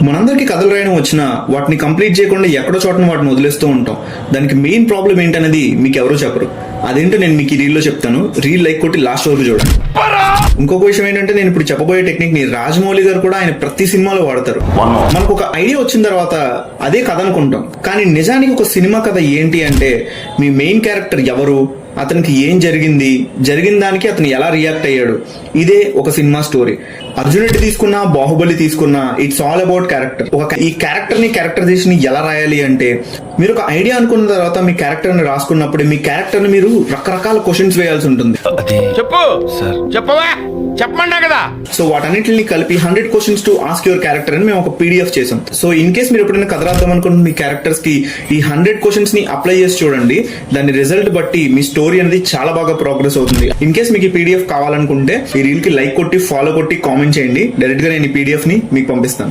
మనందరికీ కథలు రాయడం వచ్చినా వాటిని కంప్లీట్ చేయకుండా ఎక్కడో చోటన వాటిని వదిలేస్తూ ఉంటాం. దానికి మెయిన్ ప్రాబ్లం ఏంటనేది మీకు ఎవరో చెప్పరు. అదేంటో నేను మీకు ఈ రీల్లో చెప్తాను. రీల్ లైక్ కొట్టి లాస్ట్ వరకు చూడండి. ఇంకొక విషయం ఏంటంటే, నేను ఇప్పుడు చెప్పబోయే టెక్నిక్ ని రాజమౌళి గారు కూడా ఆయన ప్రతి సినిమాలో వాడతారు. మనకు ఒక ఐడియా వచ్చిన తర్వాత అదే కథ అనుకుంటాం, కానీ నిజానికి ఒక సినిమా కథ ఏంటి అంటే మీ మెయిన్ క్యారెక్టర్ ఎవరు, అతనికి ఏం జరిగిన దానికి అతను ఎలా రియాక్ట్ అయ్యాడు, ఇదే ఒక సినిమా స్టోరీ. అర్జునుడి తీసుకున్నా, బాహుబలి తీసుకున్నా, ఇట్స్ ఆల్ అబౌట్ క్యారెక్టర్. ఈ క్యారెక్టర్ ని క్యారెక్టరైజేషన్ ఎలా రాయాలి అంటే, మీరు ఒక ఐడియా అనుకున్న తర్వాత మీ క్యారెక్టర్ ని రాసుకున్నప్పుడు మీ క్యారెక్టర్ ని మీరు రకరకాల క్వశ్చన్స్ వేయాల్సి ఉంటుంది. చెప్పు చెప్పవా చెప్పమన్నా కదా. సో వాటన్నిటిని కలిపి 100 questions to ask your character అని మేము ఒక పీడిఎఫ్ చేసాం. సో ఇన్ కేస్ మీరు ఎప్పుడైనా కథ రాద్దాం అనుకుంటున్న మీ క్యారెక్టర్స్ కి ఈ 100 క్వశ్చన్స్ ని అప్లై చేసి చూడండి. దాని రిజల్ట్ బట్టి మీ స్టోరీ అనేది చాలా బాగా ప్రోగ్రెస్ అవుతుంది. ఇన్ కేస్ మీకు ఈ పీడిఎఫ్ కావాలనుకుంటే ఈ రీల్ కి లైక్ కొట్టి, ఫాలో కొట్టి, కామెంట్ చేయండి. డైరెక్ట్ గా నేను ఈ పీడిఎఫ్ ని మీకు పంపిస్తాను.